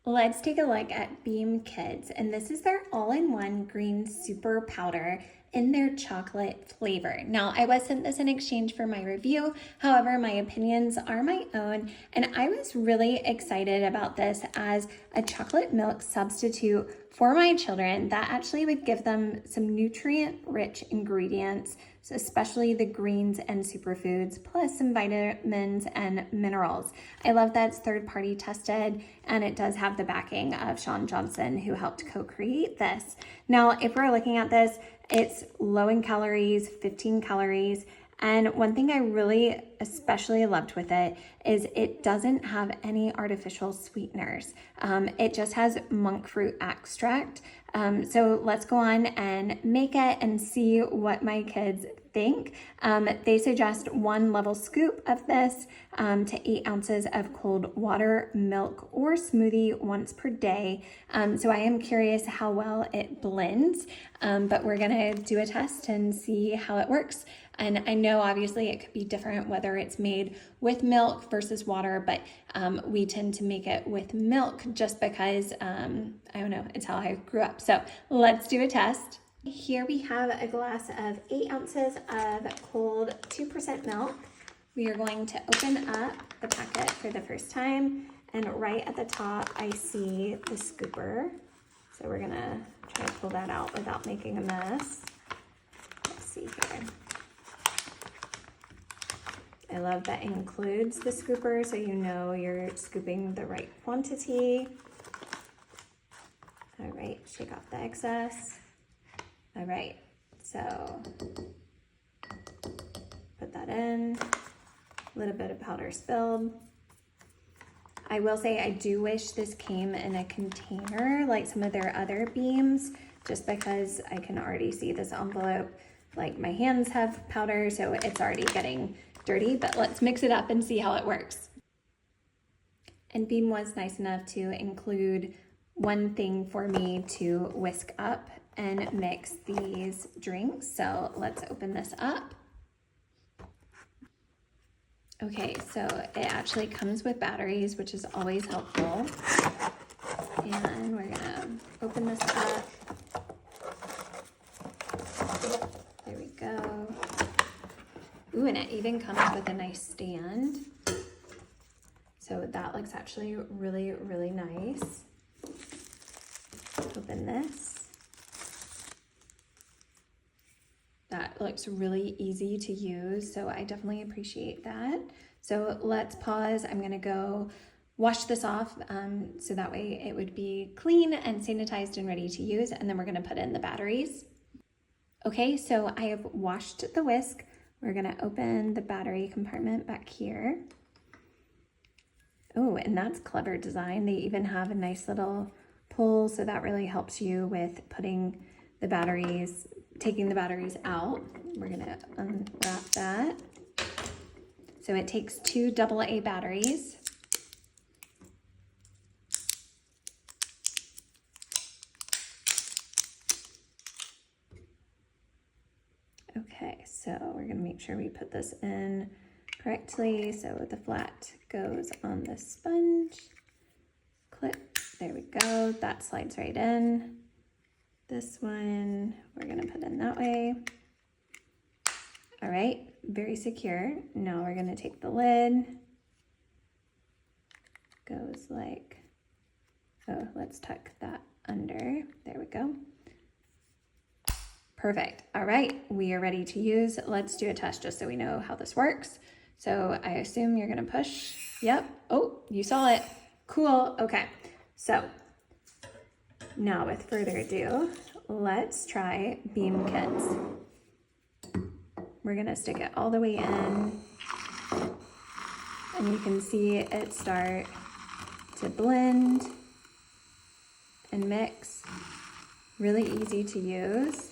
Let's take a look at Beam Kids, and this is their all-in-one green super powder in their chocolate flavor. Now, I was sent this in exchange for my review. However, my opinions are my own, and I was really excited about this as a chocolate milk substitute for my children that actually would give them some nutrient-rich ingredients, so especially the greens and superfoods, plus some vitamins and minerals. I love that it's third-party tested, and it does have the backing of Sean Johnson, who helped co-create this. Now, if we're looking at this, it's low in calories, 15 calories. And one thing I really especially loved with it is it doesn't have any artificial sweeteners. It just has monk fruit extract. So let's go on and make it and see what my kids think. They suggest 1 level scoop of this to 8 ounces of cold water, milk, or smoothie once per day. So I am curious how well it blends, but we're gonna do a test and see how it works. And I know obviously it could be different whether it's made with milk versus water, but we tend to make it with milk just because, I don't know, it's how I grew up. So let's do a test. Here we have a glass of 8 ounces of cold 2% milk. We are going to open up the packet for the first time, and right at the top I see the scooper. So we're gonna try to pull that out without making a mess. Let's see here. I love that it includes the scooper so you know you're scooping the right quantity. All right, shake off the excess. All right, so put that in. A little bit of powder spilled. I will say I do wish this came in a container like some of their other beams, just because I can already see this envelope. Like my hands have powder, so it's already getting dirty, but let's mix it up and see how it works. And Beam was nice enough to include one thing for me to whisk up and mix these drinks. So let's open this up. Okay, so it actually comes with batteries, which is always helpful. And we're gonna open this up. There we go. Ooh, and it even comes with a nice stand. So that looks actually really, really nice. Open this. That looks really easy to use, so I definitely appreciate that. So let's pause. I'm gonna go wash this off so that way it would be clean and sanitized and ready to use, and then we're gonna put in the batteries. Okay, so I have washed the whisk. We're gonna open the battery compartment back here. Oh, and that's clever design. They even have a nice little pull, so that really helps you with putting the batteries, taking the batteries out. We're gonna unwrap that. So it takes 2 AA batteries. Okay, so we're gonna make sure we put this in correctly so the flat goes on the sponge. Clip, there we go, that slides right in. This one, we're gonna put in that way. All right, very secure. Now we're gonna take the lid. Goes like, oh, let's tuck that under. There we go. Perfect. All right, we are ready to use. Let's do a test just so we know how this works. So I assume you're gonna push. Yep. Oh, you saw it. Cool. Okay. So now with further ado, let's try Beam Kids. We're gonna stick it all the way in, and you can see it start to blend and mix. Really easy to use.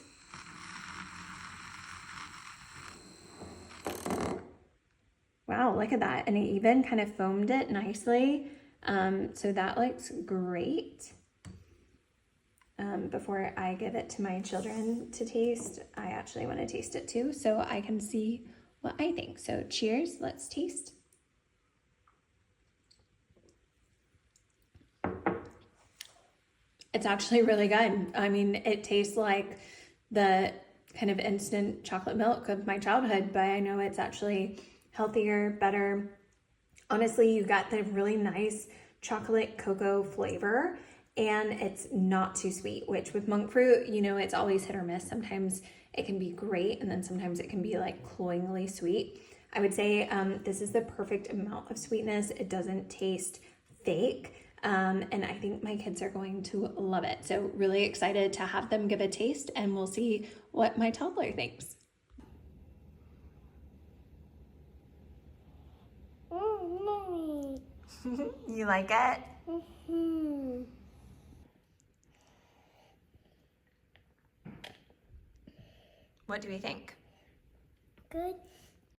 Wow, look at that. And it even kind of foamed it nicely. So that looks great. Before I give it to my children to taste, I actually want to taste it too, so I can see what I think. So cheers, let's taste. It's actually really good. I mean, it tastes like the kind of instant chocolate milk of my childhood, but I know it's actually healthier, better. Honestly, you got the really nice chocolate cocoa flavor, and it's not too sweet, which with monk fruit, you know, it's always hit or miss. Sometimes it can be great, and then sometimes it can be like cloyingly sweet. I would say this is the perfect amount of sweetness. It doesn't taste fake. And I think my kids are going to love it. So really excited to have them give a taste, and we'll see what my toddler thinks. You like it? What do we think? Good.